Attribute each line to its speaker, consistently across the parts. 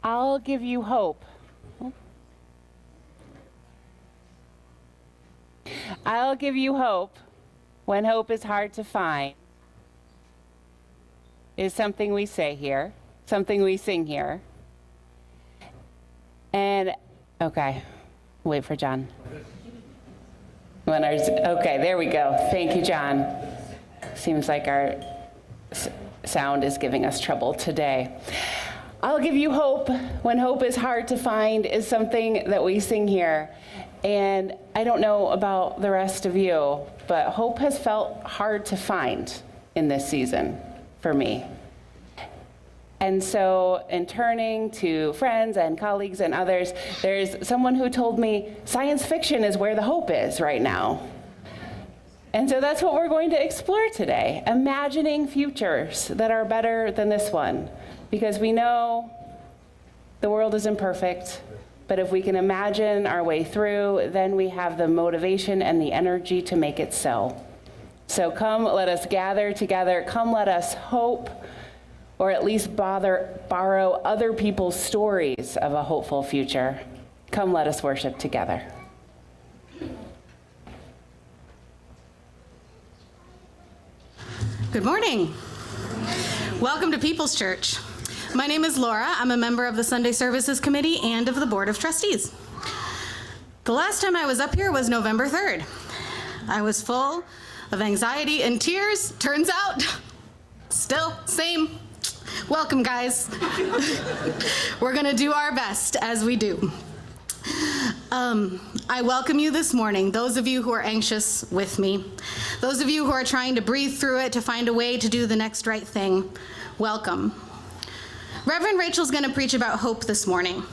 Speaker 1: I'll give you hope. I'll give you hope when hope is hard to find is something we say here, something we sing here. And, okay, wait for John. Okay, there we go. Thank you, John. Seems like our sound is giving us trouble today. I'll give you hope when hope is hard to find is something that we sing here. And I don't know about the rest of you, but hope has felt hard to find in this season for me. And so in turning to friends and colleagues and others, there's someone who told me science fiction is where the hope is right now. And so that's what we're going to explore today, imagining futures that are better than this one. Because we know the world is imperfect, but if we can imagine our way through, then we have the motivation and the energy to make it so. So come, let us gather together. Come, let us hope, or at least borrow other people's stories of a hopeful future. Come, let us worship together.
Speaker 2: Good morning. Welcome to People's Church. My name is Laura. I'm a member of the Sunday Services Committee and of the Board of Trustees. The last time I was up here was November 3rd. I was full of anxiety and tears. Turns out, still same. Welcome, guys. We're gonna do our best as we do. I welcome you this morning, those of you who are anxious with me, those of you who are trying to breathe through it to find a way to do the next right thing, welcome. Reverend Rachel's going to preach about hope this morning.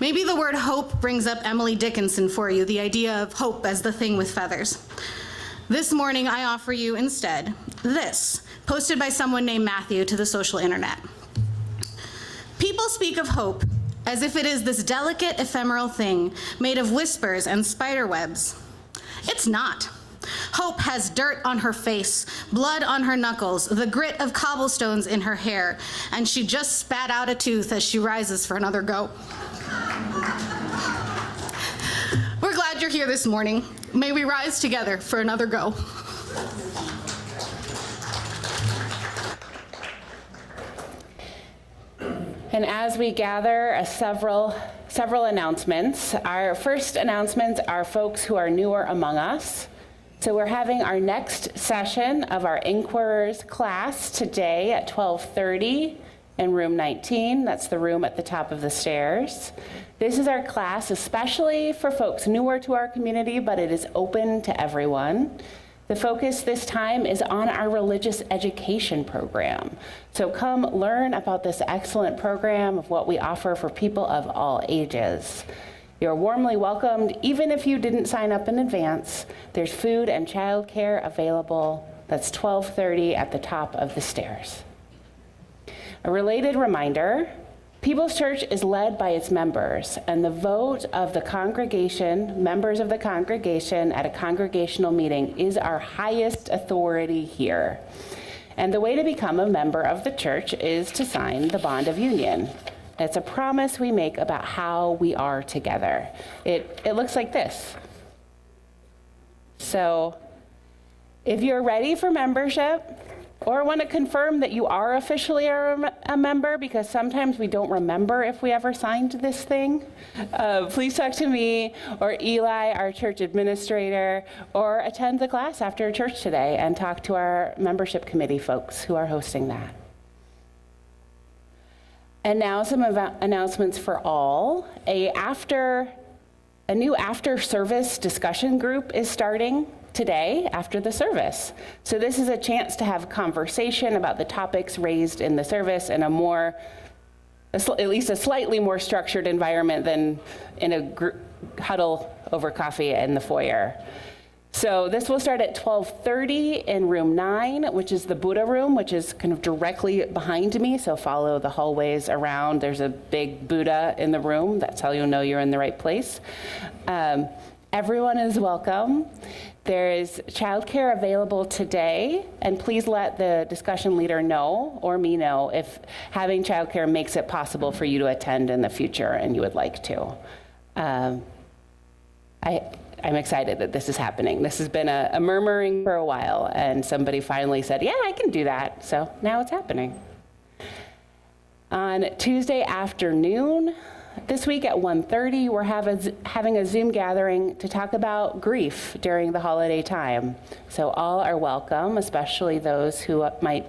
Speaker 2: Maybe the word hope brings up Emily Dickinson for you, the idea of hope as the thing with feathers. This morning, I offer you instead this, posted by someone named Matthew to the social internet. People speak of hope as if it is this delicate, ephemeral thing made of whispers and spider webs. It's not. Hope has dirt on her face, blood on her knuckles, the grit of cobblestones in her hair, and she just spat out a tooth as she rises for another go. We're glad you're here this morning. May we rise together for another go.
Speaker 1: And as we gather, several announcements. Our first announcements are folks who are newer among us. So we're having our next session of our Inquirers class today at 12:30 in room 19. That's the room at the top of the stairs. This is our class especially for folks newer to our community, but it is open to everyone. The focus this time is on our religious education program. So come learn about this excellent program of what we offer for people of all ages. You're warmly welcomed, even if you didn't sign up in advance. There's food and childcare available. That's 12:30 at the top of the stairs. A related reminder, People's Church is led by its members, and the vote of the congregation, members of the congregation at a congregational meeting is our highest authority here. And the way to become a member of the church is to sign the bond of union. It's a promise we make about how we are together. It looks like this. So if you're ready for membership or want to confirm that you are officially a member, because sometimes we don't remember if we ever signed this thing, please talk to me or Eli, our church administrator, or attend the class after church today and talk to our membership committee folks who are hosting that. And now some announcements for all. A new after-service discussion group is starting today after the service. So this is a chance to have conversation about the topics raised in the service in at least a slightly more structured environment than in a huddle over coffee in the foyer. So this will start at 12:30 in room 9, which is the Buddha room, which is kind of directly behind me. So follow the hallways around. There's a big Buddha in the room. That's how you'll know you're in the right place. Everyone is welcome. There is childcare available today, and please let the discussion leader know, or me know, if having childcare makes it possible for you to attend in the future and you would like to. I'm excited that this is happening. This has been a murmuring for a while, and somebody finally said, yeah, I can do that. So now it's happening. On Tuesday afternoon, this week at 1:30, we're having a Zoom gathering to talk about grief during the holiday time. So all are welcome, especially those who might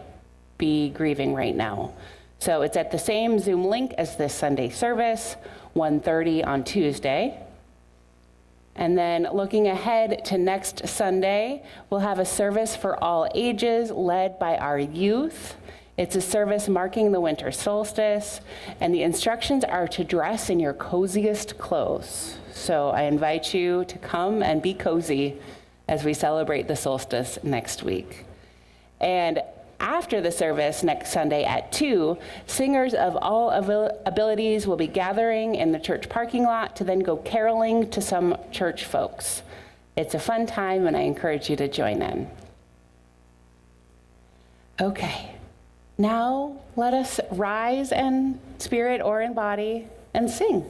Speaker 1: be grieving right now. So it's at the same Zoom link as this Sunday service, 1:30 on Tuesday. And then looking ahead to next Sunday, we'll have a service for all ages led by our youth. It's a service marking the winter solstice, and the instructions are to dress in your coziest clothes. So I invite you to come and be cozy as we celebrate the solstice next week. And after the service next Sunday at 2, singers of all abilities will be gathering in the church parking lot to then go caroling to some church folks. It's a fun time, and I encourage you to join in. Okay, now let us rise in spirit or in body and sing.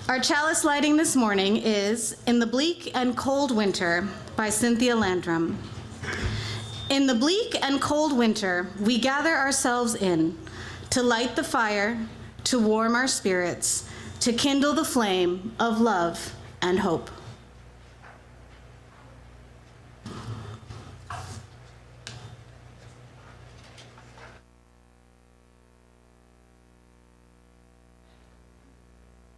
Speaker 2: Our chalice lighting this morning is In the Bleak and Cold Winter by Cynthia Landrum. In the bleak and cold winter, we gather ourselves in to light the fire, to warm our spirits, to kindle the flame of love and hope.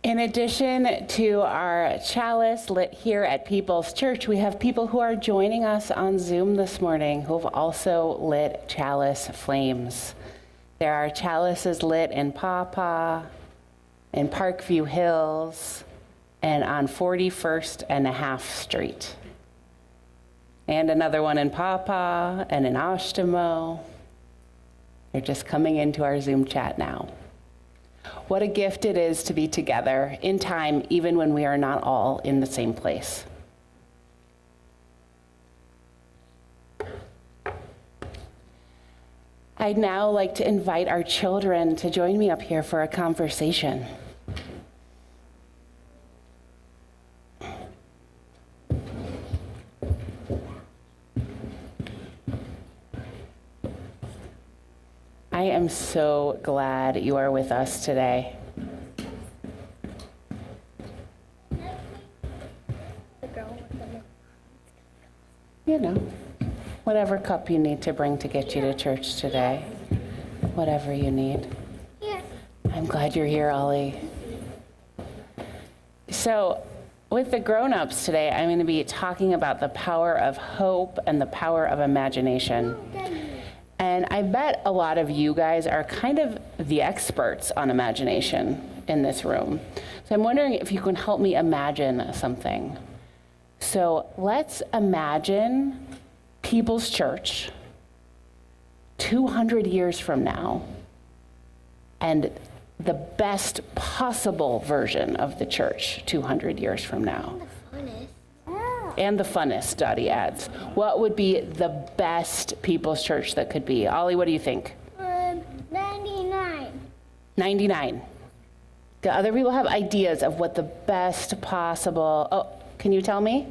Speaker 1: In addition to our chalice lit here at People's Church, we have people who are joining us on Zoom this morning who have also lit chalice flames. There are chalices lit in Pawpaw, in Parkview Hills, and on 41st and a half Street. And another one in Pawpaw and in Oshtemo. They're just coming into our Zoom chat now. What a gift it is to be together in time, even when we are not all in the same place. I'd now like to invite our children to join me up here for a conversation. I am so glad you are with us today. You know, whatever cup you need to bring to get you to church today, whatever you need.
Speaker 3: Yeah.
Speaker 1: I'm glad you're here, Ollie. So, with the grown-ups today, I'm going to be talking about the power of hope and the power of imagination. And I bet a lot of you guys are kind of the experts on imagination in this room. So I'm wondering if you can help me imagine something. So let's imagine People's Church 200 years from now, and the best possible version of the church 200 years from now.
Speaker 3: The funnest.
Speaker 1: And the funnest, Dottie adds. What would be the best People's Church that could be? Ollie, what do you think?
Speaker 3: 99.
Speaker 1: 99. Do other people have ideas of what the best possible... Oh, can you tell me?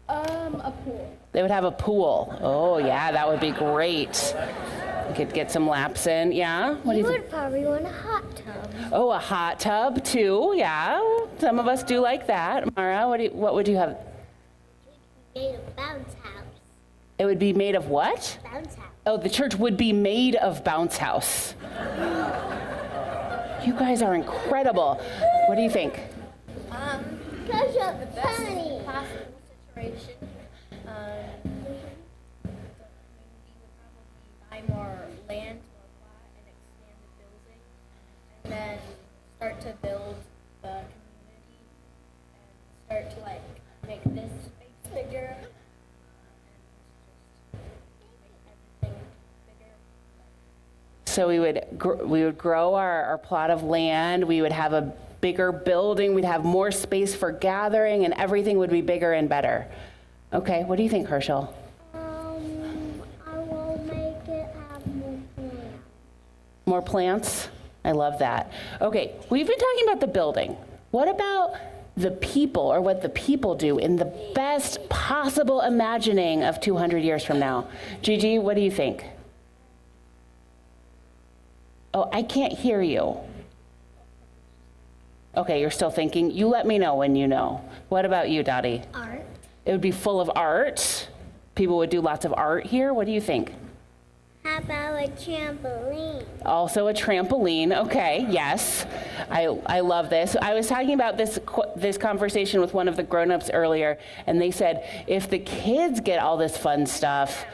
Speaker 3: A pool.
Speaker 1: They would have a pool. Oh, yeah, that would be great. We could get some laps in. Yeah? What do you think?
Speaker 3: would probably want a hot tub.
Speaker 1: Oh, a hot tub, too. Yeah. Some of us do like that. Mara, what would you have?
Speaker 3: Made of bounce house.
Speaker 1: It would be made of what?
Speaker 3: Bounce house.
Speaker 1: Oh, the church would be made of bounce house. You guys are incredible. What do you think?
Speaker 3: Because you're funny.
Speaker 4: Possible situation. We would probably buy more land, more plot, and expand the building, and then start to build the community, and start to like make this space bigger, and just make everything bigger.
Speaker 1: So we would grow our plot of land. We would have a bigger building. We'd have more space for gathering, and everything would be bigger and better. Okay, what do you think, Herschel?
Speaker 3: I will make it have more plants.
Speaker 1: More plants? I love that. Okay, we've been talking about the building. What about the people, or what the people do in the best possible imagining of 200 years from now? Gigi, what do you think? Oh, I can't hear you. Okay, you're still thinking. You let me know when you know. What about you, Dottie?
Speaker 3: Art.
Speaker 1: It would be full of art. People would do lots of art here. What do you think?
Speaker 3: How about a trampoline?
Speaker 1: Also a trampoline. Okay, yes. I love this. I was talking about this conversation with one of the grown-ups earlier, and they said if the kids get all this fun stuff,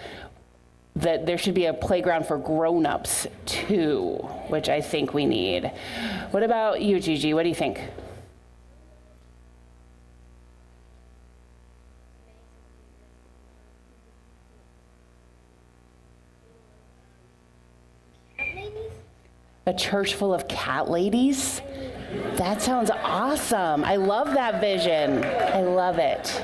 Speaker 1: that there should be a playground for grown-ups too, which I think we need. What about you, Gigi? What do you think? A church full of cat ladies? That sounds awesome. I love that vision. I love it.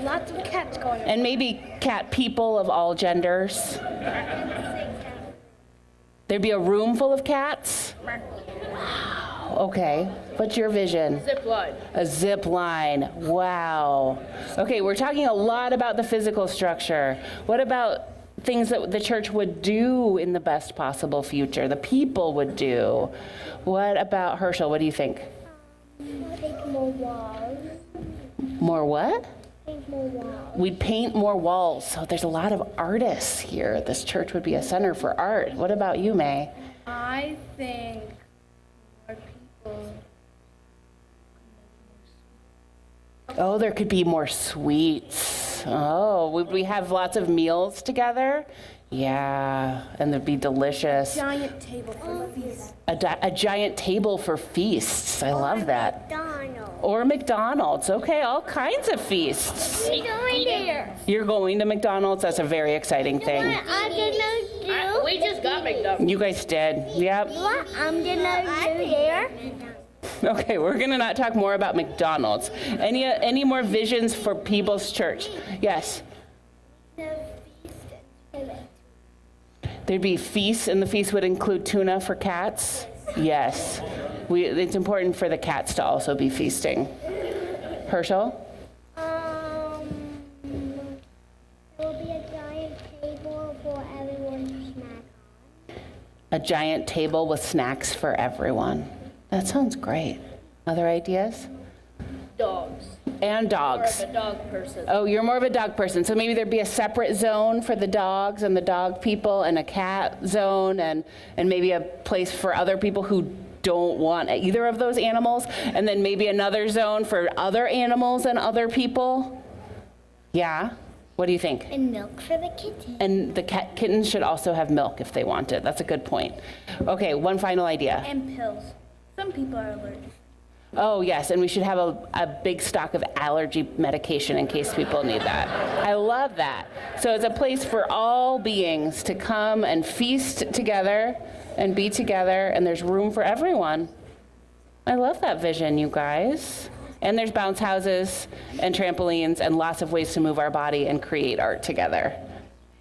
Speaker 3: Lots of cats going on.
Speaker 1: And maybe cat people of all genders. There'd be a room full of cats? Wow. Okay. What's your vision?
Speaker 4: Zip line.
Speaker 1: A zip line. Wow. Okay, we're talking a lot about the physical structure. What about things that the church would do in the best possible future, the people would do? What about Herschel? What do you think?
Speaker 3: Take more walls.
Speaker 1: More what?
Speaker 3: Paint more walls.
Speaker 1: We'd paint more walls. So there's a lot of artists here. This church would be a center for art. What about you, May?
Speaker 4: I think more people.
Speaker 1: Oh, there could be more sweets. Oh, would we have lots of meals together? Yeah, and they'd be delicious.
Speaker 4: Giant table for feast.
Speaker 1: A giant table for feasts. I love that.
Speaker 3: McDonald's.
Speaker 1: Or McDonald's. Okay, all kinds of feasts.
Speaker 3: We're going there.
Speaker 1: You're going to McDonald's? That's a very exciting thing.
Speaker 3: I'm gonna do.
Speaker 4: We just got McDonald's.
Speaker 1: You guys did. Yep.
Speaker 3: What I'm gonna do there.
Speaker 1: Okay, we're gonna not talk more about McDonald's. Any more visions for People's Church? Yes. There'd be feasts, and the feast would include tuna for cats? Yes. It's important for the cats to also be feasting. Herschel?
Speaker 3: There will be a giant table for everyone to snack on.
Speaker 1: A giant table with snacks for everyone. That sounds great. Other ideas?
Speaker 4: Dogs.
Speaker 1: And dogs.
Speaker 4: More of a dog person.
Speaker 1: Oh, you're more of a dog person. So maybe there'd be a separate zone for the dogs and the dog people, and a cat zone, and maybe a place for other people who don't want either of those animals, and then maybe another zone for other animals and other people. Yeah? What do you think?
Speaker 3: And milk for the kitten.
Speaker 1: And the kittens should also have milk if they want it. That's a good point. Okay, one final idea.
Speaker 4: And pills. Some people are allergic.
Speaker 1: Oh, yes, and we should have a big stock of allergy medication in case people need that. I love that. So it's a place for all beings to come and feast together and be together, and there's room for everyone. I love that vision, you guys. And there's bounce houses and trampolines and lots of ways to move our body and create art together.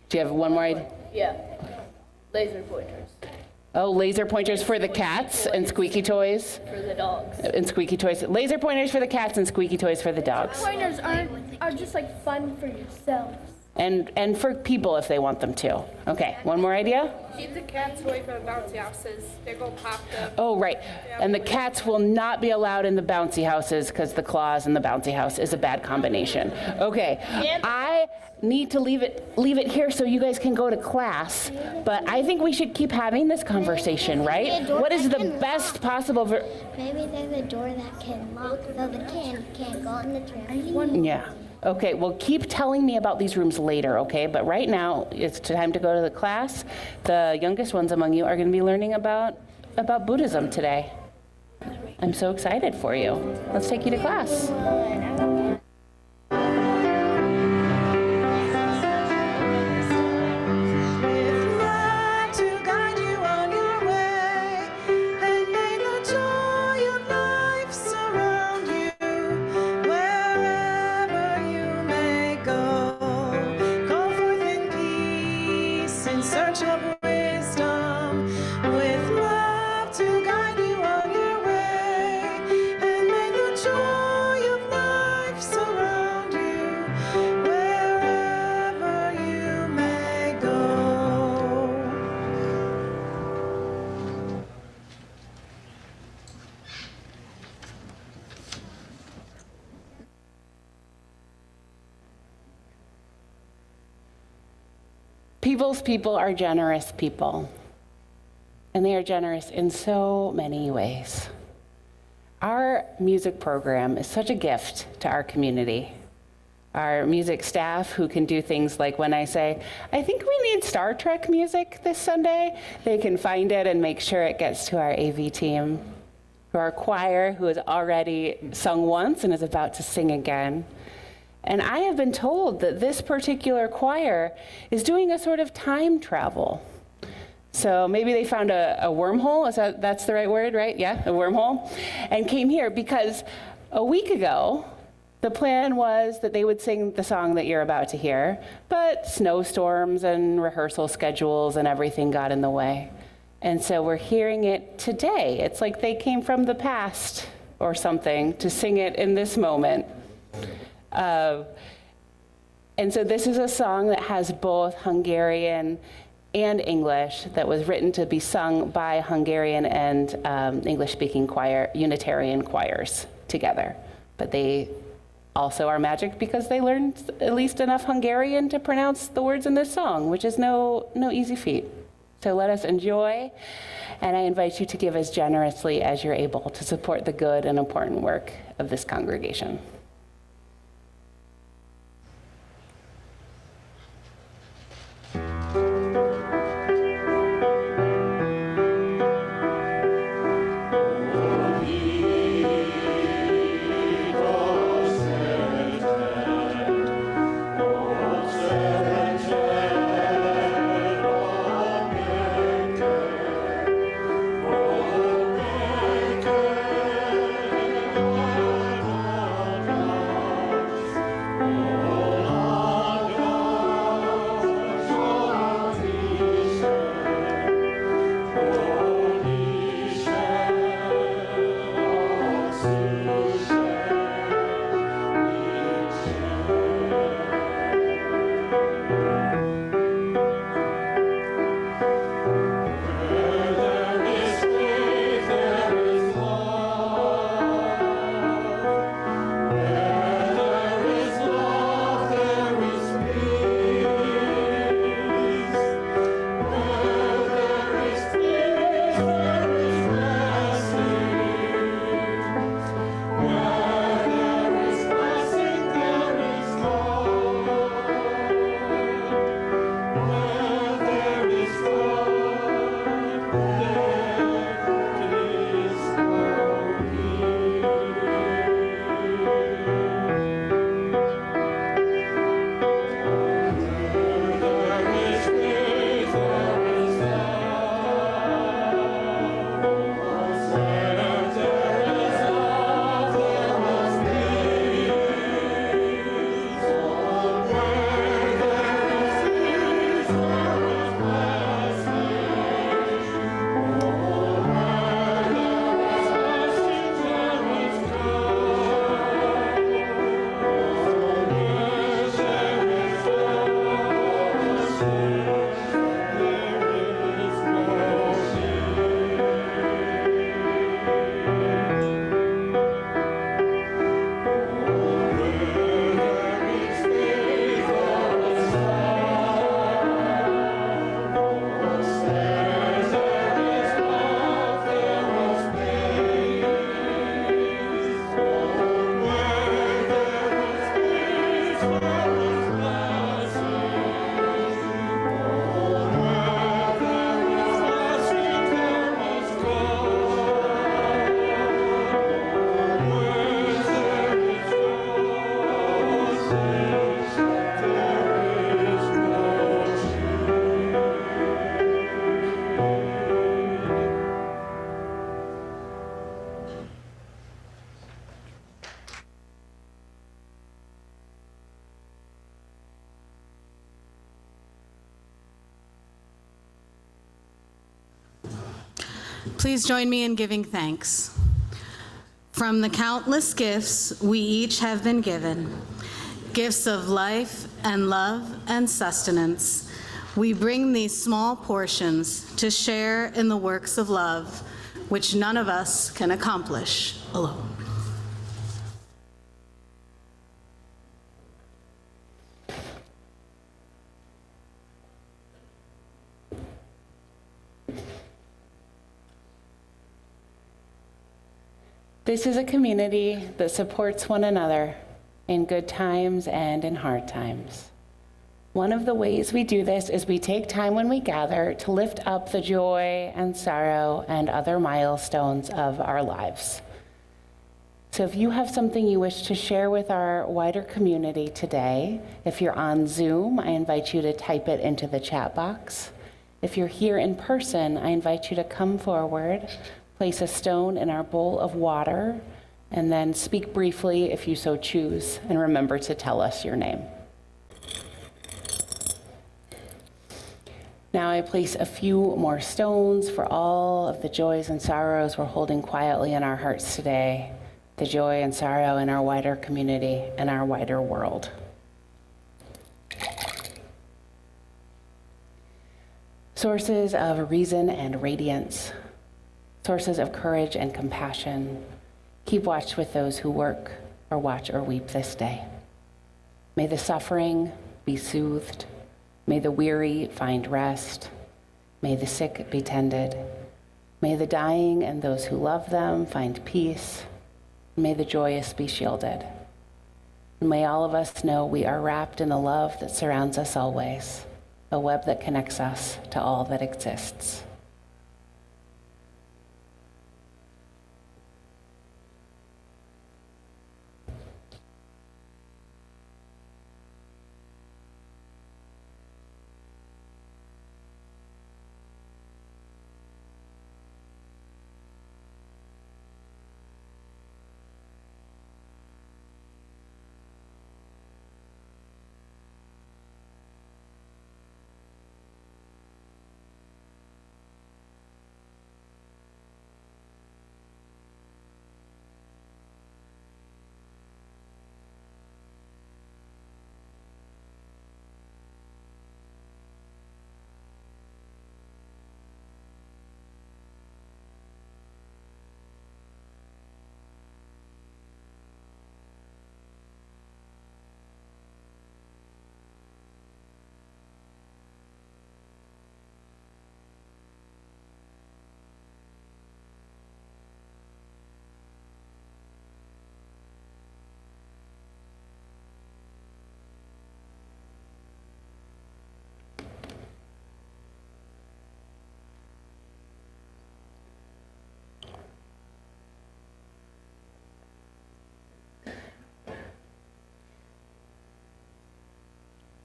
Speaker 1: Do you have one more idea?
Speaker 4: Yeah. Laser pointers.
Speaker 1: Oh, laser pointers for the cats and squeaky toys.
Speaker 4: For the dogs.
Speaker 1: And squeaky toys. Laser pointers for the cats and squeaky toys for the dogs.
Speaker 4: Pointers are just like fun for yourselves.
Speaker 1: And for people if they want them to. Okay, one more idea?
Speaker 5: Keep the cats away from the bouncy houses. They're going to pop them.
Speaker 1: Oh, right. And the cats will not be allowed in the bouncy houses because the claws in the bouncy house is a bad combination. Okay, I need to leave it here so you guys can go to class. But I think we should keep having this conversation, right? What is the best possible
Speaker 3: Maybe there's a door that can lock so the kitten can't go on the trampoline.
Speaker 1: Yeah. Okay, well, keep telling me about these rooms later, okay? But right now, it's time to go to the class. The youngest ones among you are going to be learning about Buddhism today. I'm so excited for you. Let's take you to class. People's people are generous people, and they are generous in so many ways. Our music program is such a gift to our community. Our music staff who can do things like when I say, I think we need Star Trek music this Sunday, they can find it and make sure it gets to our AV team. To our choir who has already sung once and is about to sing again. And I have been told that this particular choir is doing a sort of time travel. So maybe they found a wormhole, that's the right word, right? Yeah, a wormhole, and came here because a week ago, the plan was that they would sing the song that you're about to hear, but snowstorms and rehearsal schedules and everything got in the way. And so we're hearing it today. It's like they came from the past or something to sing it in this moment. And so this is a song that has both Hungarian and English that was written to be sung by Hungarian and English-speaking Unitarian choirs together. But they also are magic because they learned at least enough Hungarian to pronounce the words in this song, which is no easy feat. So let us enjoy, and I invite you to give as generously as you're able to support the good and important work of this congregation.
Speaker 2: Please join me in giving thanks. From the countless gifts we each have been given, gifts of life and love and sustenance, we bring these small portions to share in the works of love, which none of us can accomplish alone.
Speaker 1: This is a community that supports one another in good times and in hard times. One of the ways we do this is we take time when we gather to lift up the joy and sorrow and other milestones of our lives. So if you have something you wish to share with our wider community today, if you're on Zoom, I invite you to type it into the chat box. If you're here in person, I invite you to come forward, place a stone in our bowl of water, and then speak briefly if you so choose, and remember to tell us your name. Now I place a few more stones for all of the joys and sorrows we're holding quietly in our hearts today, the joy and sorrow in our wider community and our wider world. Sources of reason and radiance, sources of courage and compassion, keep watch with those who work or watch or weep this day. May the suffering be soothed. May the weary find rest. May the sick be tended. May the dying and those who love them find peace. May the joyous be shielded. And may all of us know we are wrapped in the love that surrounds us always, a web that connects us to all that exists.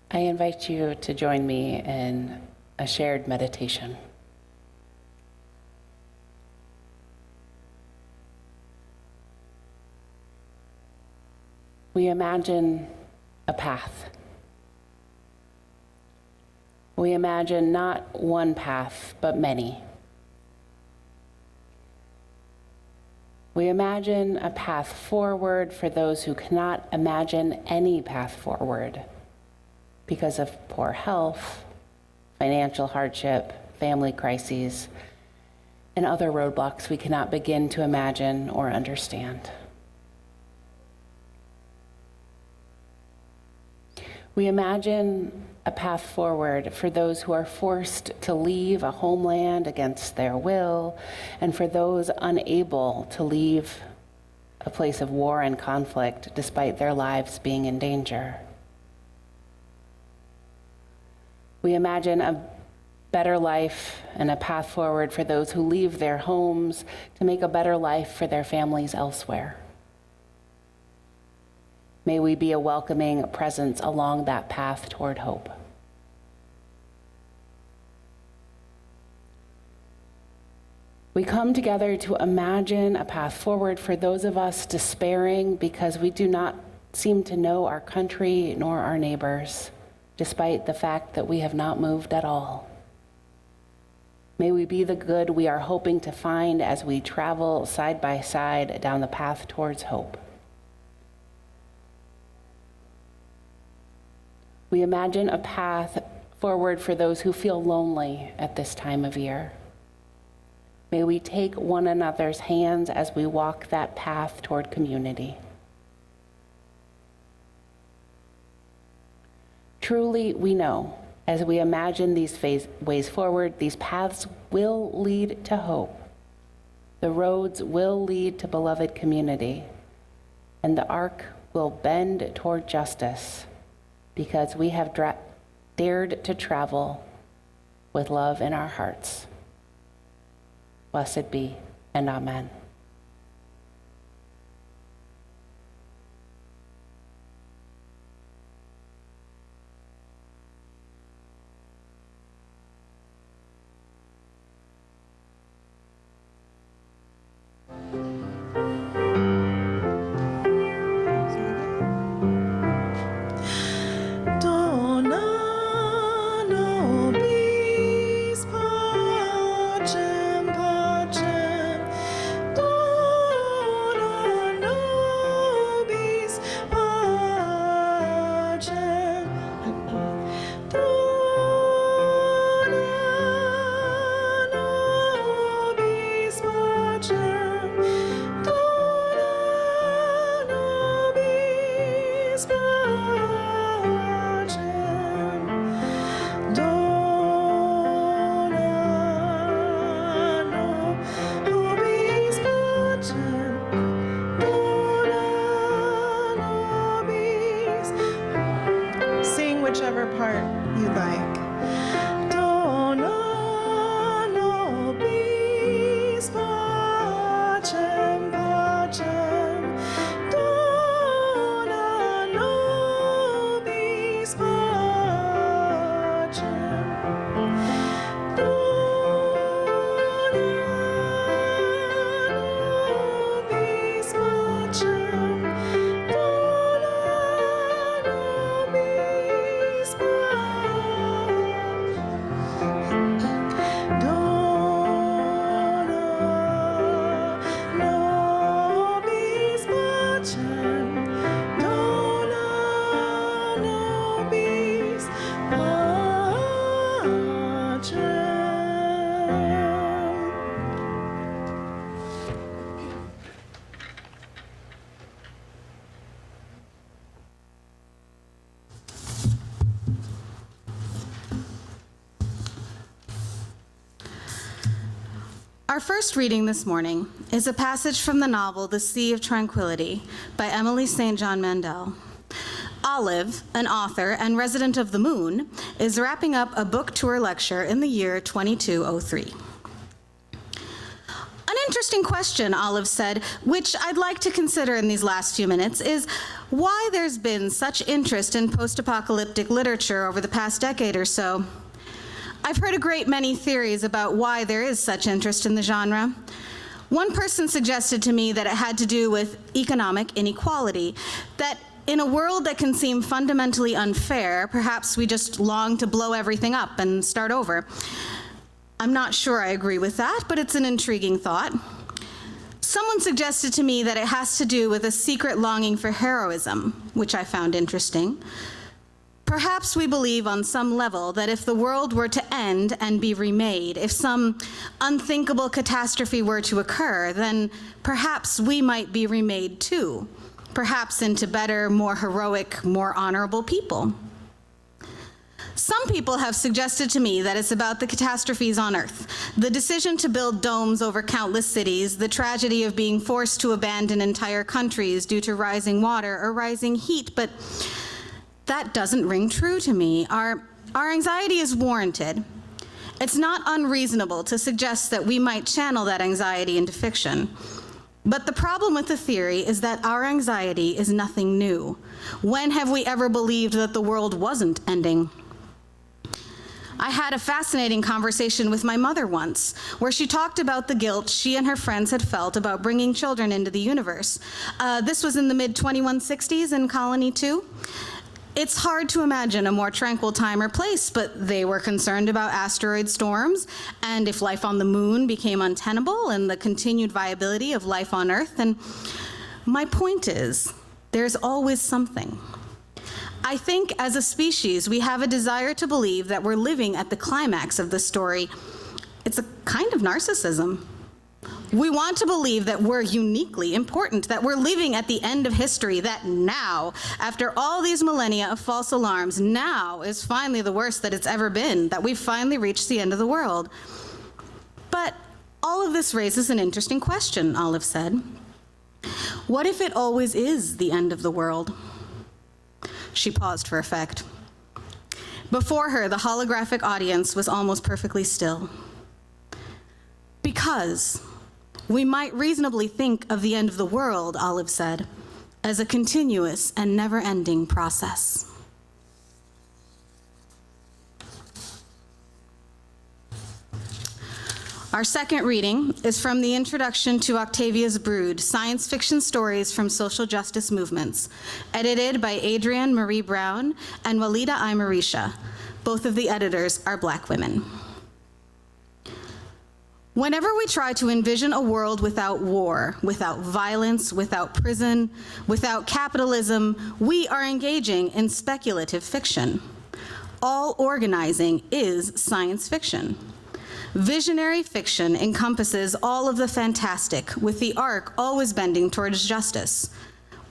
Speaker 1: I invite you to join me in a shared meditation. We imagine a path. We imagine not one path, but many. We imagine a path forward for those who cannot imagine any path forward because of poor health, financial hardship, family crises, and other roadblocks we cannot begin to imagine or understand. We imagine a path forward for those who are forced to leave a homeland against their will, and for those unable to leave a place of war and conflict despite their lives being in danger. We imagine a better life and a path forward for those who leave their homes to make a better life for their families elsewhere. May we be a welcoming presence along that path toward hope. We come together to imagine a path forward for those of us despairing because we do not seem to know our country nor our neighbors, despite the fact that we have not moved at all. May we be the good we are hoping to find as we travel side by side down the path towards hope. We imagine a path forward for those who feel lonely at this time of year. May we take one another's hands as we walk that path toward community. Truly, we know, as we imagine these ways forward, these paths will lead to hope. The roads will lead to beloved community, and the arc will bend toward justice, because we have dared to travel with love in our hearts. Blessed be, and amen.
Speaker 6: Whichever part you like. Dona nobis pacem, pacem. Dona nobis pacem. Dona nobis pacem.
Speaker 2: Our first reading this morning is a passage from the novel The Sea of Tranquility by Emily St. John Mandel. Olive, an author and resident of the Moon, is wrapping up a book tour lecture in the year 2203. An interesting question, Olive said, which I'd like to consider in these last few minutes, is why there's been such interest in post-apocalyptic literature over the past decade or so. I've heard a great many theories about why there is such interest in the genre. One person suggested to me that it had to do with economic inequality, that in a world that can seem fundamentally unfair, perhaps we just long to blow everything up and start over. I'm not sure I agree with that, but it's an intriguing thought. Someone suggested to me that it has to do with a secret longing for heroism, which I found interesting. Perhaps we believe on some level that if the world were to end and be remade, if some unthinkable catastrophe were to occur, then perhaps we might be remade too, perhaps into better, more heroic, more honorable people. Some people have suggested to me that it's about the catastrophes on Earth, the decision to build domes over countless cities, the tragedy of being forced to abandon entire countries due to rising water or rising heat, but that doesn't ring true to me. Our anxiety is warranted. It's not unreasonable to suggest that we might channel that anxiety into fiction. But the problem with the theory is that our anxiety is nothing new. When have we ever believed that the world wasn't ending? I had a fascinating conversation with my mother once, where she talked about the guilt she and her friends had felt about bringing children into the universe. This was in the mid-2160s in Colony 2. It's hard to imagine a more tranquil time or place, but they were concerned about asteroid storms and if life on the moon became untenable and the continued viability of life on Earth. And my point is, there's always something. I think as a species, we have a desire to believe that we're living at the climax of the story. It's a kind of narcissism. We want to believe that we're uniquely important, that we're living at the end of history, that now, after all these millennia of false alarms, now is finally the worst that it's ever been, that we've finally reached the end of the world. But all of this raises an interesting question, Olive said. What if it always is the end of the world? She paused for effect. Before her, the holographic audience was almost perfectly still. Because we might reasonably think of the end of the world, Olive said, as a continuous and never-ending process. Our second reading is from the introduction to Octavia's Brood, Science Fiction Stories from Social Justice Movements, edited by Adrienne Marie Brown and Walida I. Marisha. Both of the editors are Black women. Whenever we try to envision a world without war, without violence, without prison, without capitalism, we are engaging in speculative fiction. All organizing is science fiction. Visionary fiction encompasses all of the fantastic, with the arc always bending towards justice.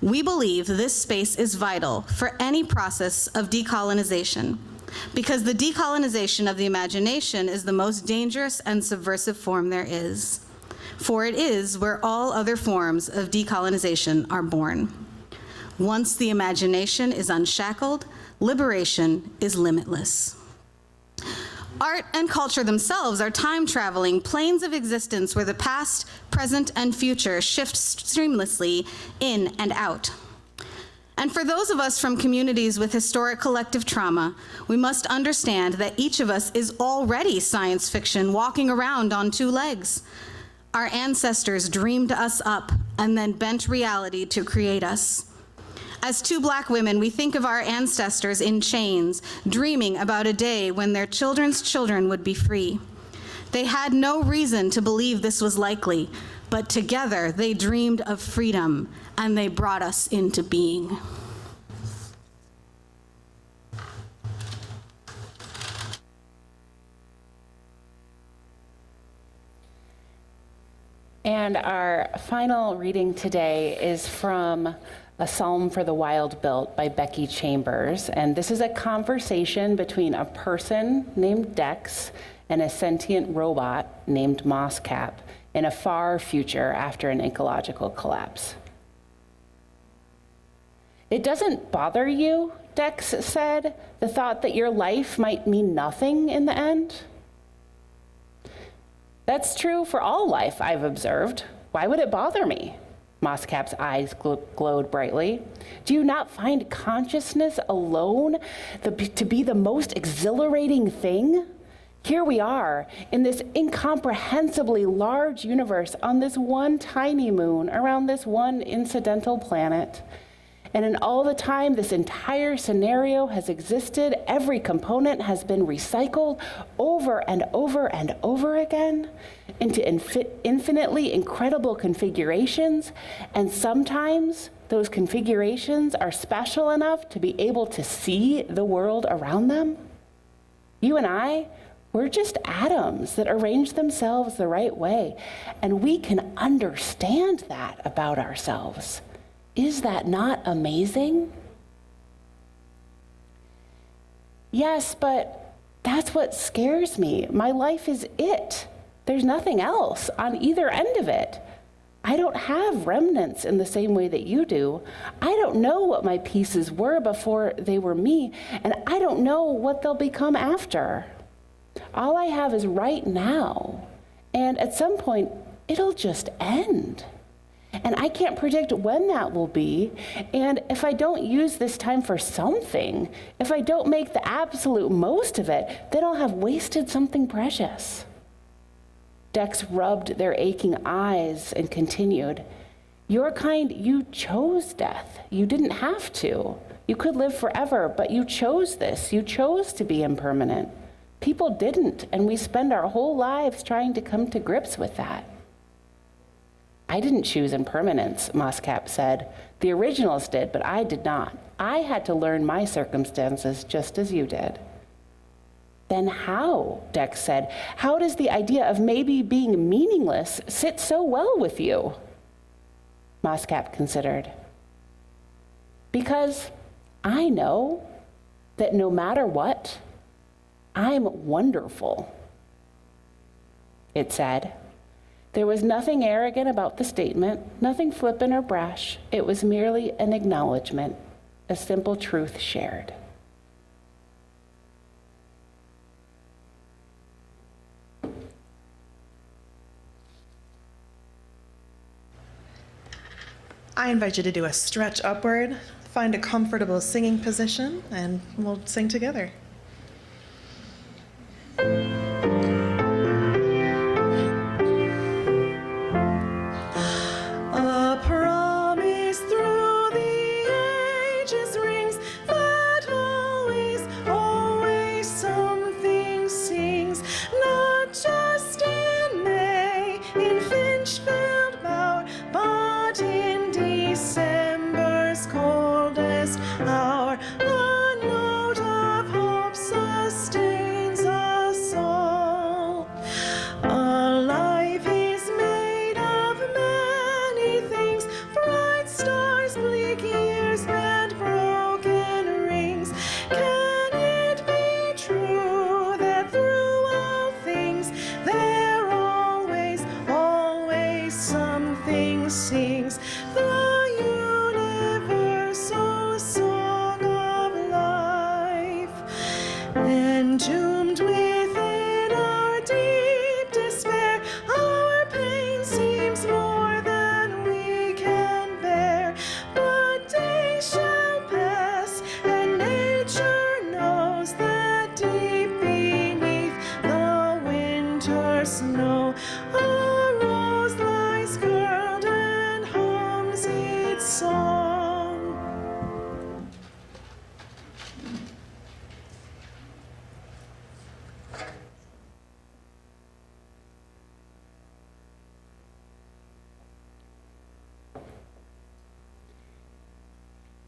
Speaker 2: We believe this space is vital for any process of decolonization, because the decolonization of the imagination is the most dangerous and subversive form there is, for it is where all other forms of decolonization are born. Once the imagination is unshackled, liberation is limitless. Art and culture themselves are time-traveling planes of existence where the past, present, and future shift seamlessly in and out. And for those of us from communities with historic collective trauma, we must understand that each of us is already science fiction walking around on two legs. Our ancestors dreamed us up and then bent reality to create us. As two Black women, we think of our ancestors in chains, dreaming about a day when their children's children would be free. They had no reason to believe this was likely, but together they dreamed of freedom, and they brought us into being.
Speaker 1: And our final reading today is from A Psalm for the Wild Built by Becky Chambers. And this is a conversation between a person named Dex and a sentient robot named Mosscap in a far future after an ecological collapse. It doesn't bother you, Dex said, the thought that your life might mean nothing in the end? That's true for all life, I've observed. Why would it bother me? Mosscap's eyes glowed brightly. Do you not find consciousness alone to be the most exhilarating thing? Here we are, in this incomprehensibly large universe, on this one tiny moon, around this one incidental planet. And in all the time this entire scenario has existed, every component has been recycled over and over and over again into infinitely incredible configurations. And sometimes those configurations are special enough to be able to see the world around them. You and I, we're just atoms that arrange themselves the right way. And we can understand that about ourselves. Is that not amazing? Yes, but that's what scares me. My life is it. There's nothing else on either end of it. I don't have remnants in the same way that you do. I don't know what my pieces were before they were me, and I don't know what they'll become after. All I have is right now, and at some point, it'll just end. And I can't predict when that will be. And if I don't use this time for something, if I don't make the absolute most of it, then I'll have wasted something precious. Dex rubbed their aching eyes and continued, your kind, you chose death. You didn't have to. You could live forever, but you chose this. You chose to be impermanent. People didn't, and we spend our whole lives trying to come to grips with that. I didn't choose impermanence, Moscap said. The originals did, but I did not. I had to learn my circumstances just as you did. Then how, Dex said, how does the idea of maybe being meaningless sit so well with you? Moscap considered. Because I know that no matter what, I'm wonderful, it said. There was nothing arrogant about the statement, nothing flippant or brash. It was merely an acknowledgement, a simple truth shared.
Speaker 6: I invite you to do a stretch upward, find a comfortable singing position, and we'll sing together. A promise through the ages rings that always, always something sings, not just in May, in Finchfield Bower, but in December's coldest hour. A note of hope sustains us all. A life is made of many things, bright stars, bleak years, and broken rings. Can it be true that through all things there always, always something sings? The universal song of life, entombed within our deep despair. Our pain seems more than we can bear, but days shall pass, and nature knows that deep beneath the winter snow, a rose lies curled and hums its song.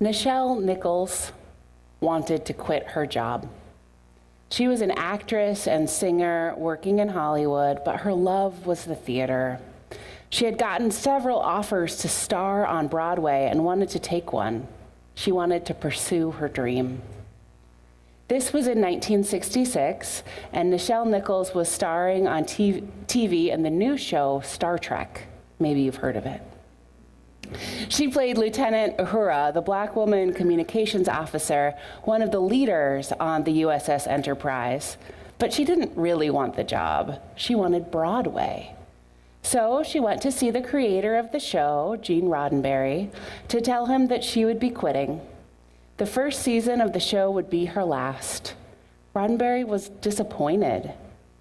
Speaker 1: Nichelle Nichols wanted to quit her job. She was an actress and singer working in Hollywood, but her love was the theater. She had gotten several offers to star on Broadway and wanted to take one. She wanted to pursue her dream. This was in 1966, and Nichelle Nichols was starring on TV in the new show Star Trek. Maybe you've heard of it. She played Lieutenant Uhura, the Black woman communications officer, one of the leaders on the USS Enterprise. But she didn't really want the job. She wanted Broadway. So she went to see the creator of the show, Gene Roddenberry, to tell him that she would be quitting. The first season of the show would be her last. Roddenberry was disappointed.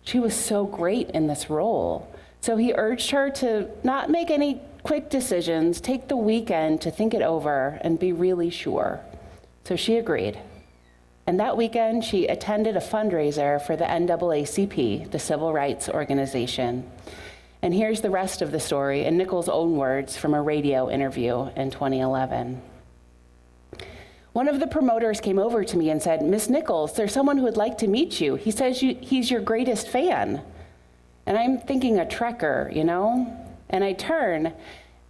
Speaker 1: She was so great in this role. So he urged her to not make any quick decisions, take the weekend to think it over and be really sure. So she agreed. And that weekend, she attended a fundraiser for the NAACP, the civil rights organization. And here's the rest of the story in Nichols' own words from a radio interview in 2011. One of the promoters came over to me and said, "Miss Nichols, there's someone who would like to meet you. He says he's your greatest fan." And I'm thinking a trekker, you know? And I turn,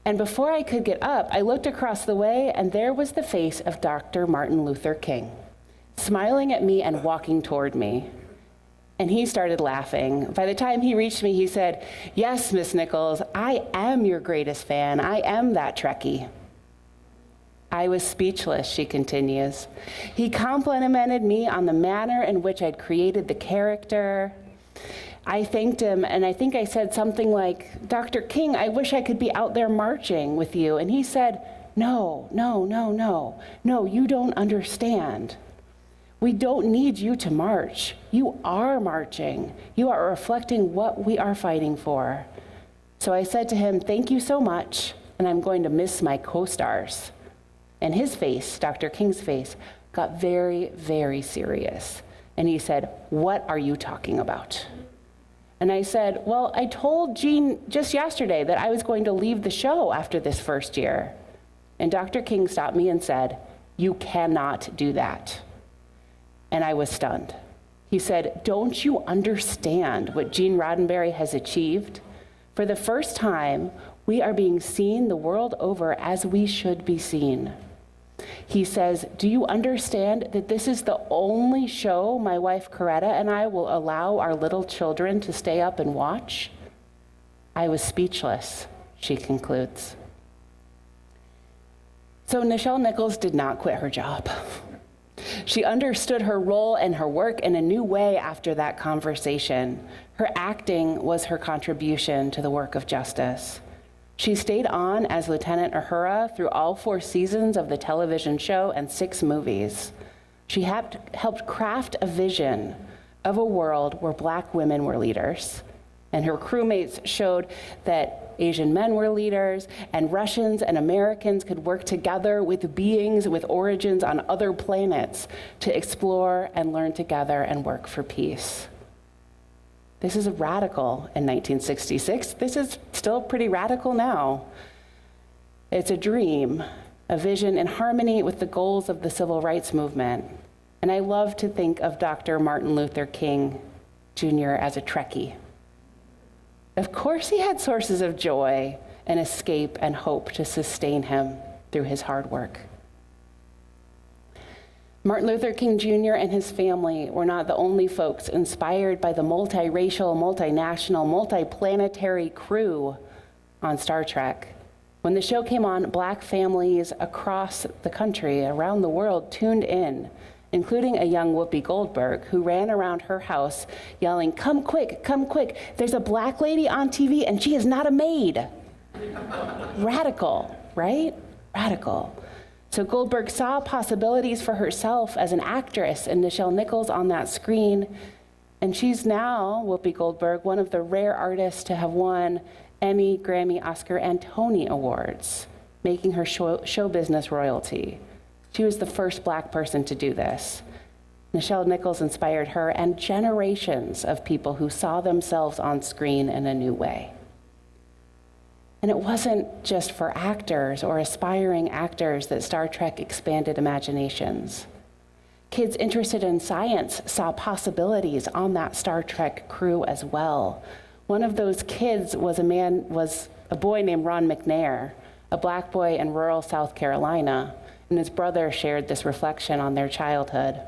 Speaker 1: and before I could get up, I looked across the way, and there was the face of Dr. Martin Luther King, smiling at me and walking toward me. And he started laughing. By the time he reached me, he said, "Yes, Miss Nichols, I am your greatest fan. I am that Trekkie." I was speechless, she continues. He complimented me on the manner in which I'd created the character. I thanked him, and I think I said something like, "Dr. King, I wish I could be out there marching with you." And he said, No, you don't understand. We don't need you to march. You are marching. You are reflecting what we are fighting for. So I said to him, "Thank you so much, and I'm going to miss my co-stars." And his face, Dr. King's face, got very, very serious. And he said, "What are you talking about?" And I said, "Well, I told Jean just yesterday that I was going to leave the show after this first year." And Dr. King stopped me and said, "You cannot do that." And I was stunned. He said, "Don't you understand what Gene Roddenberry has achieved? For the first time, we are being seen the world over as we should be seen." He says, "Do you understand that this is the only show my wife Coretta and I will allow our little children to stay up and watch?" I was speechless, she concludes. So Nichelle Nichols did not quit her job. She understood her role and her work in a new way after that conversation. Her acting was her contribution to the work of justice. She stayed on as Lieutenant Uhura through all 4 seasons of the television show and 6 movies. She helped craft a vision of a world where Black women were leaders. And her crewmates showed that Asian men were leaders, and Russians and Americans could work together with beings with origins on other planets to explore and learn together and work for peace. This is radical in 1966. This is still pretty radical now. It's a dream, a vision in harmony with the goals of the civil rights movement. And I love to think of Dr. Martin Luther King Jr. as a Trekkie. Of course, he had sources of joy and escape and hope to sustain him through his hard work. Martin Luther King Jr. and his family were not the only folks inspired by the multiracial, multinational, multiplanetary crew on Star Trek. When the show came on, Black families across the country, around the world, tuned in, including a young Whoopi Goldberg, who ran around her house yelling, come quick, there's a Black lady on TV and she is not a maid." Radical, right? Radical. So Goldberg saw possibilities for herself as an actress and Nichelle Nichols on that screen, and she's now, Whoopi Goldberg, one of the rare artists to have won Emmy, Grammy, Oscar, and Tony Awards, making her show business royalty. She was the first Black person to do this. Nichelle Nichols inspired her and generations of people who saw themselves on screen in a new way. And it wasn't just for actors or aspiring actors that Star Trek expanded imaginations. Kids interested in science saw possibilities on that Star Trek crew as well. One of those kids was a boy named Ron McNair, a Black boy in rural South Carolina, and his brother shared this reflection on their childhood.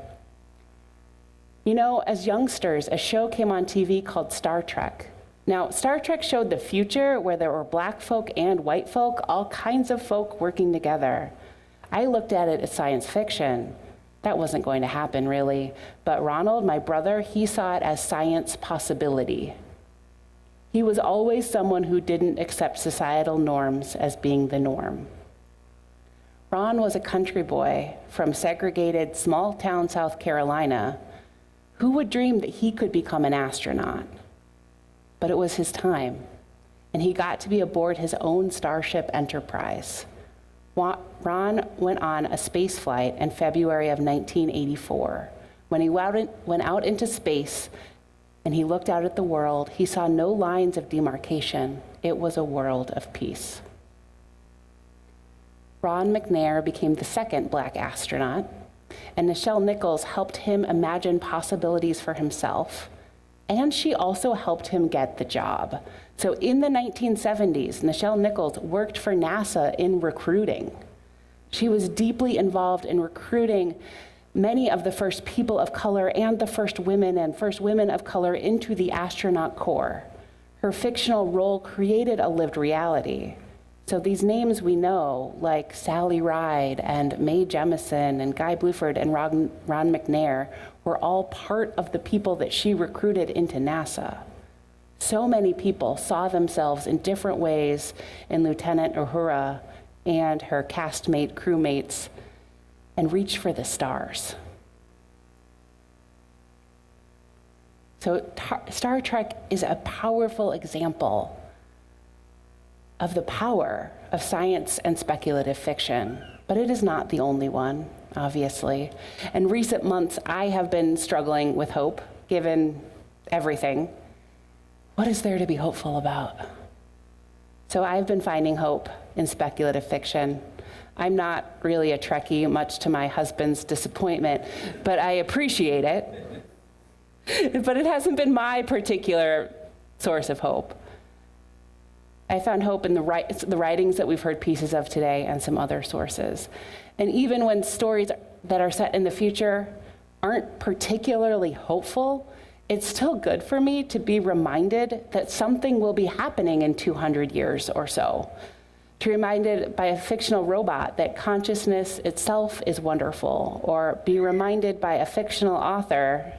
Speaker 1: You know, as youngsters, a show came on TV called Star Trek. Now, Star Trek showed the future where there were Black folk and white folk, all kinds of folk working together. I looked at it as science fiction. That wasn't going to happen, really. But Ronald, my brother, he saw it as science possibility. He was always someone who didn't accept societal norms as being the norm. Ron was a country boy from segregated small-town South Carolina. Who would dream that he could become an astronaut? But it was his time, and he got to be aboard his own Starship Enterprise. Ron went on a space flight in February of 1984. When he went out into space and he looked out at the world, he saw no lines of demarcation. It was a world of peace. Ron McNair became the second Black astronaut, and Nichelle Nichols helped him imagine possibilities for himself. And she also helped him get the job. So in the 1970s, Nichelle Nichols worked for NASA in recruiting. She was deeply involved in recruiting many of the first people of color and the first women of color into the astronaut corps. Her fictional role created a lived reality. So these names we know, like Sally Ride and Mae Jemison and Guy Bluford and Ron McNair, were all part of the people that she recruited into NASA. So many people saw themselves in different ways in Lieutenant Uhura and her castmate, crewmates, and reached for the stars. So Star Trek is a powerful example of the power of science and speculative fiction. but it is not the only one, obviously. In recent months, I have been struggling with hope, given everything. What is there to be hopeful about? So I've been finding hope in speculative fiction. I'm not really a Trekkie, much to my husband's disappointment, but I appreciate it. But it hasn't been my particular source of hope. I found hope in the writings that we've heard pieces of today and some other sources. And even when stories that are set in the future aren't particularly hopeful, it's still good for me to be reminded that something will be happening in 200 years or so. To be reminded by a fictional robot that consciousness itself is wonderful, or be reminded by a fictional author,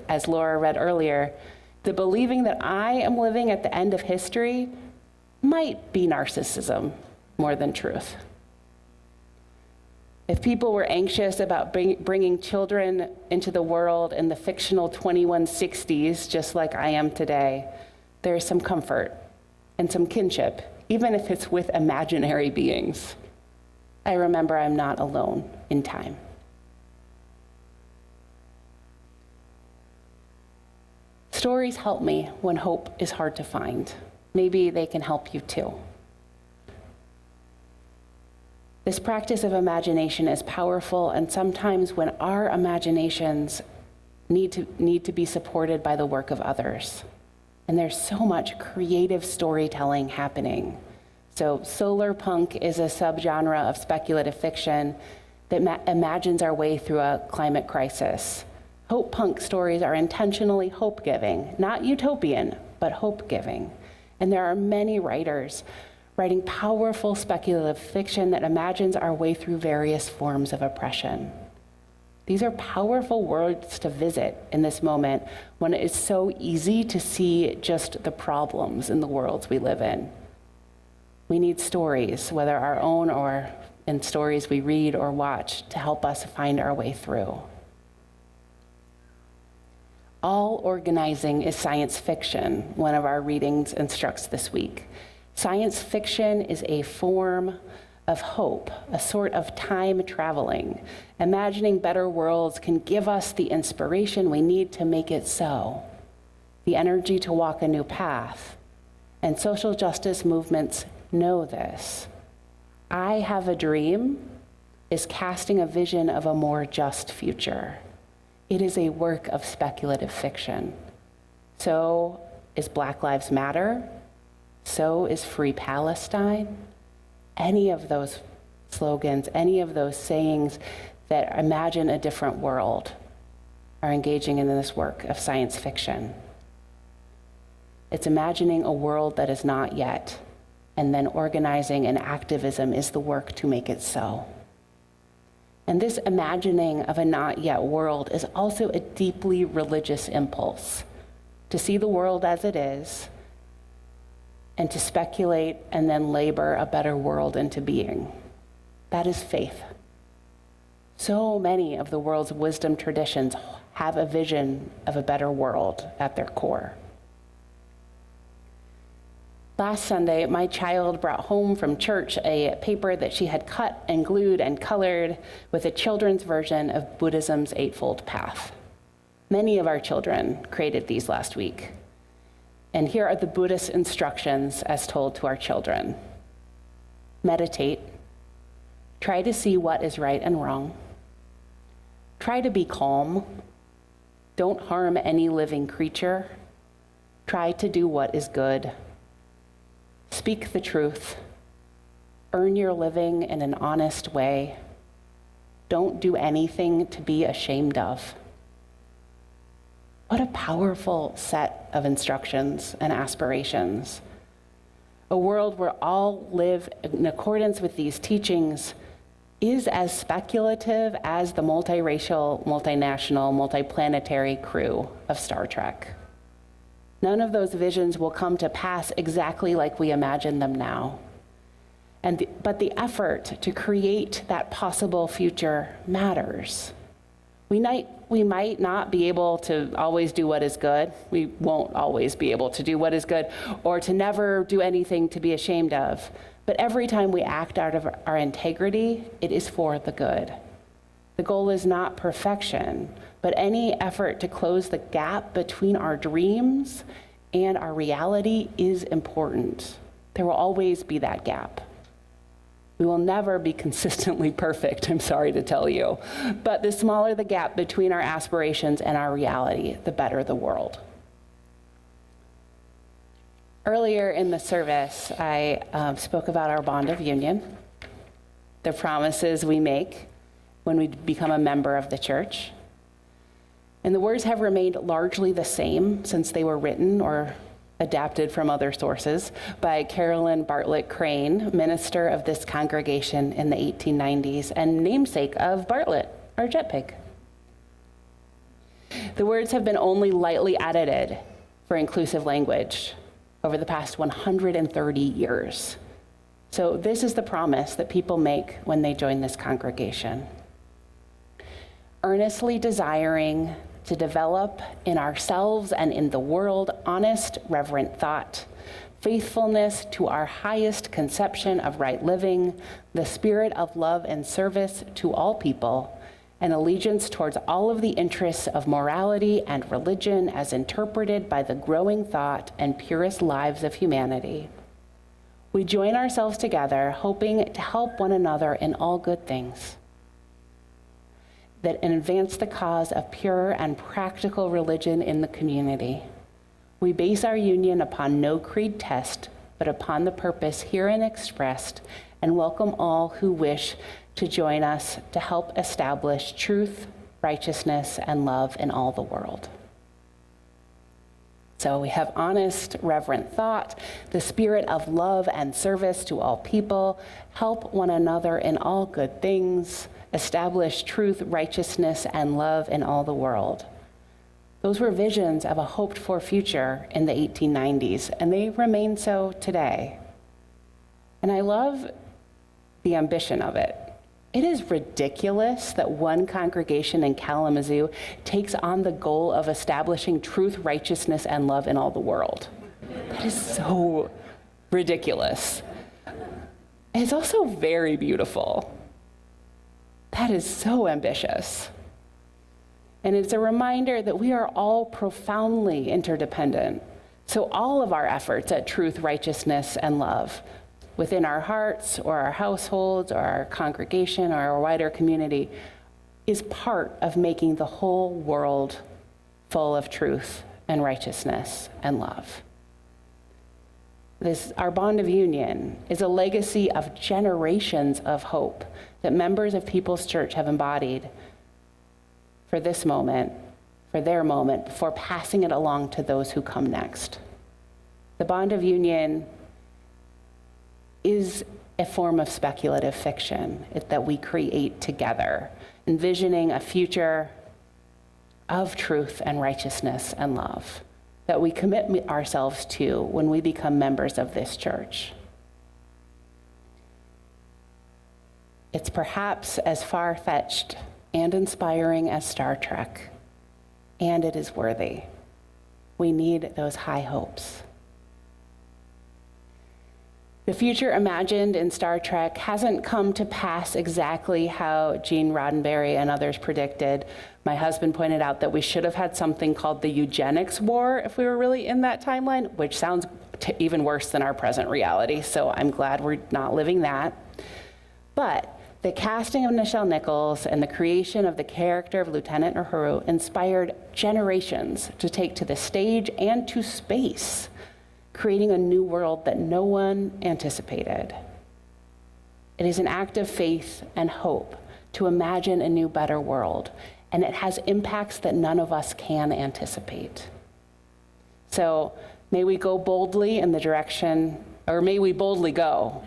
Speaker 1: as Laura read earlier, that believing that I am living at the end of history might be narcissism more than truth. If people were anxious about bringing children into the world in the fictional 2160s, just like I am today, there is some comfort and some kinship, even if it's with imaginary beings. I remember I'm not alone in time. Stories help me when hope is hard to find. Maybe they can help you too. This practice of imagination is powerful, and sometimes when our imaginations need to be supported by the work of others. And there's so much creative storytelling happening. So solar punk is a subgenre of speculative fiction that imagines our way through a climate crisis. Hope punk stories are intentionally hope-giving, not utopian, but hope-giving. And there are many writers writing powerful speculative fiction that imagines our way through various forms of oppression. These are powerful words to visit in this moment when it is so easy to see just the problems in the worlds we live in. We need stories, whether our own or in stories we read or watch, to help us find our way through. All organizing is science fiction, one of our readings instructs this week. Science fiction is a form of hope, a sort of time traveling. Imagining better worlds can give us the inspiration we need to make it so, the energy to walk a new path. And social justice movements know this. I Have a Dream is casting a vision of a more just future. It is a work of speculative fiction. So is Black Lives Matter. So is Free Palestine. Any of those slogans, any of those sayings that imagine a different world are engaging in this work of science fiction. It's imagining a world that is not yet, and then organizing and activism is the work to make it so. And this imagining of a not yet world is also a deeply religious impulse, to see the world as it is, and to speculate and then labor a better world into being. That is faith. So many of the world's wisdom traditions have a vision of a better world at their core. Last Sunday, my child brought home from church a paper that she had cut and glued and colored with a children's version of Buddhism's Eightfold Path. Many of our children created these last week. And here are the Buddhist instructions as told to our children. Meditate. Try to see what is right and wrong. Try to be calm. Don't harm any living creature. Try to do what is good. Speak the truth. Earn your living in an honest way. Don't do anything to be ashamed of. What a powerful set of instructions and aspirations. A world where all live in accordance with these teachings is as speculative as the multiracial, multinational, multiplanetary crew of Star Trek. None of those visions will come to pass exactly like we imagine them now. But the effort to create that possible future matters. We might not be able to always do what is good. We won't always be able to do what is good, or to never do anything to be ashamed of. But every time we act out of our integrity, it is for the good. The goal is not perfection, but any effort to close the gap between our dreams and our reality is important. There will always be that gap. We will never be consistently perfect, I'm sorry to tell you. But the smaller the gap between our aspirations and our reality, the better the world. Earlier in the service, I spoke about our bond of union, the promises we make when we become a member of the church. And the words have remained largely the same since they were written or adapted from other sources by Carolyn Bartlett Crane, minister of this congregation in the 1890s and namesake of Bartlett, our jet pig. The words have been only lightly edited for inclusive language over the past 130 years. So this is the promise that people make when they join this congregation. Earnestly desiring to develop in ourselves and in the world honest, reverent thought, faithfulness to our highest conception of right living, the spirit of love and service to all people, and allegiance towards all of the interests of morality and religion as interpreted by the growing thought and purest lives of humanity. We join ourselves together, hoping to help one another in all good things that advance the cause of pure and practical religion in the community. We base our union upon no creed test, but upon the purpose herein expressed, and welcome all who wish to join us to help establish truth, righteousness, and love in all the world. So we have honest, reverent thought, the spirit of love and service to all people, help one another in all good things, establish truth, righteousness, and love in all the world. Those were visions of a hoped-for future in the 1890s, and they remain so today. And I love the ambition of it. It is ridiculous that one congregation in Kalamazoo takes on the goal of establishing truth, righteousness, and love in all the world. That is so ridiculous. And it's also very beautiful. That is so ambitious. And it's a reminder that we are all profoundly interdependent. So all of our efforts at truth, righteousness, and love within our hearts or our households or our congregation or our wider community is part of making the whole world full of truth and righteousness and love. Our bond of union is a legacy of generations of hope that members of People's Church have embodied for this moment, for their moment, before passing it along to those who come next. The bond of union is a form of speculative fiction that we create together, envisioning a future of truth and righteousness and love that we commit ourselves to when we become members of this church. It's perhaps as far-fetched and inspiring as Star Trek, and it is worthy. We need those high hopes. The future imagined in Star Trek hasn't come to pass exactly how Gene Roddenberry and others predicted. My husband pointed out that we should have had something called the eugenics war if we were really in that timeline, which sounds even worse than our present reality, so I'm glad we're not living that. But the casting of Nichelle Nichols and the creation of the character of Lieutenant Uhuru inspired generations to take to the stage and to space, creating a new world that no one anticipated. It is an act of faith and hope to imagine a new, better world, and it has impacts that none of us can anticipate. So may we go boldly in the direction, or may we boldly go,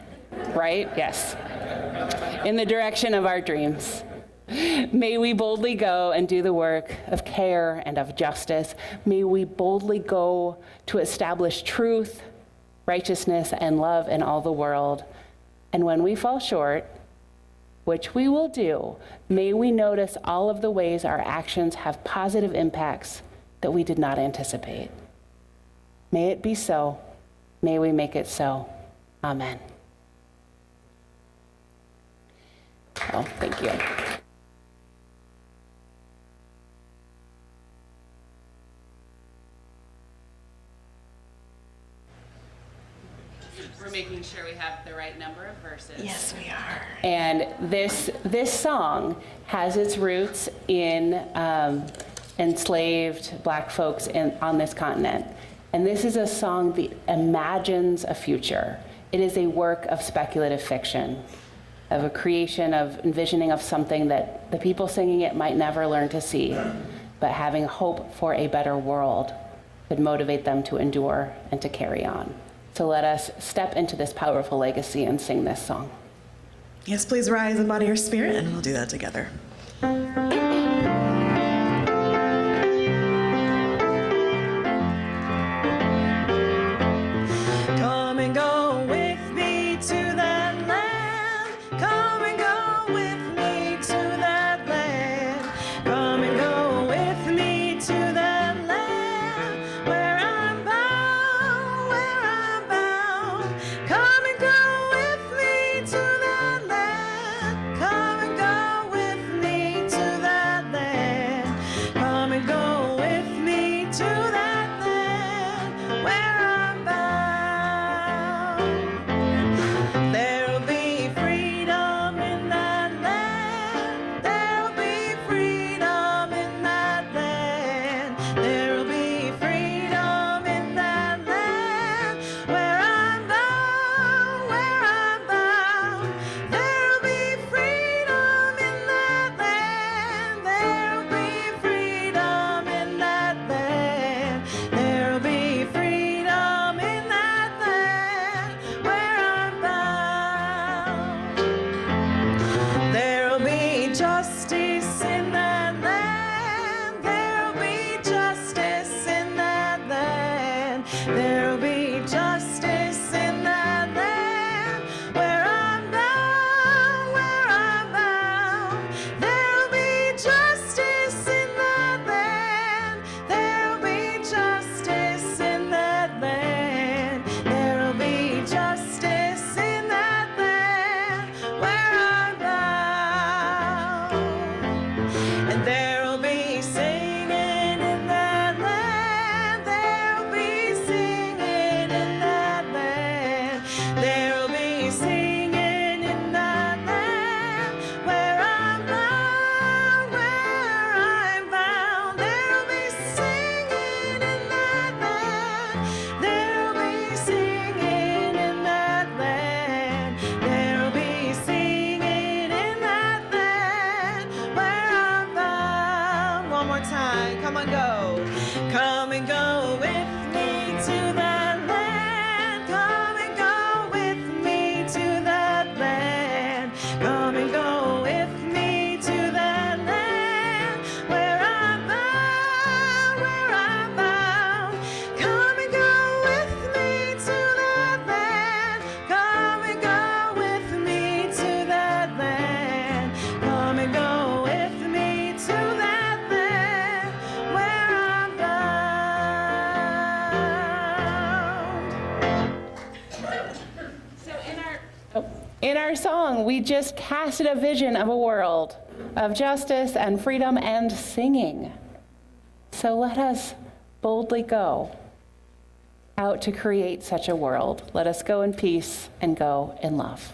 Speaker 1: right? Yes. In the direction of our dreams. May we boldly go and do the work of care and of justice. May we boldly go to establish truth, righteousness, and love in all the world. And when we fall short, which we will do, may we notice all of the ways our actions have positive impacts that we did not anticipate. May it be so. May we make it so. Amen. So thank you. We're making sure we have the right number of verses.
Speaker 6: Yes, we are.
Speaker 1: And this song has its roots in enslaved Black folks on this continent. And this is a song that imagines a future. It is a work of speculative fiction, of a creation, of envisioning of something that the people singing it might never learn to see, but having hope for a better world could motivate them to endure and to carry on. So let us step into this powerful legacy and sing this song.
Speaker 6: Yes, please rise and body your spirit, and we'll do that together. Come and go with me to that land. Come and go with me to that land. Come and go with me to that land where I'm bound, where I'm bound. Come and go with me to that land. Come and go with me to that land. Come and go with me to that land where I'm bound. There'll be freedom in that land. There'll be freedom in that land. There'll be freedom in that land where I'm bound, where I'm bound. There'll be freedom in that land. There'll be freedom in that land. There'll be freedom in that land where I'm bound. There'll be justice in that land. There'll be justice in that land. There'll be justice in that land where I'm bound, where I'm bound. There'll be justice in that land. There'll be justice in that land. There'll be justice in that land where I'm bound. And there'll be singing in that land. There'll be singing in that land. There'll be singing in that land where I'm bound, where I'm bound. There'll be singing in that land. There'll be singing in that land. There'll be singing in that land where I'm bound. One more time. Come on, go. Come and go with me to that land. Come and go with me to that land. Come and go with me to that land where I'm bound, where I'm bound. Come and go with me to that land. Come and go with me to that land. Come and go with me to that land where I'm bound.
Speaker 1: In our song, we just casted a vision of a world of justice and freedom and singing. So let us boldly go out to create such a world. Let us go in peace and go in love.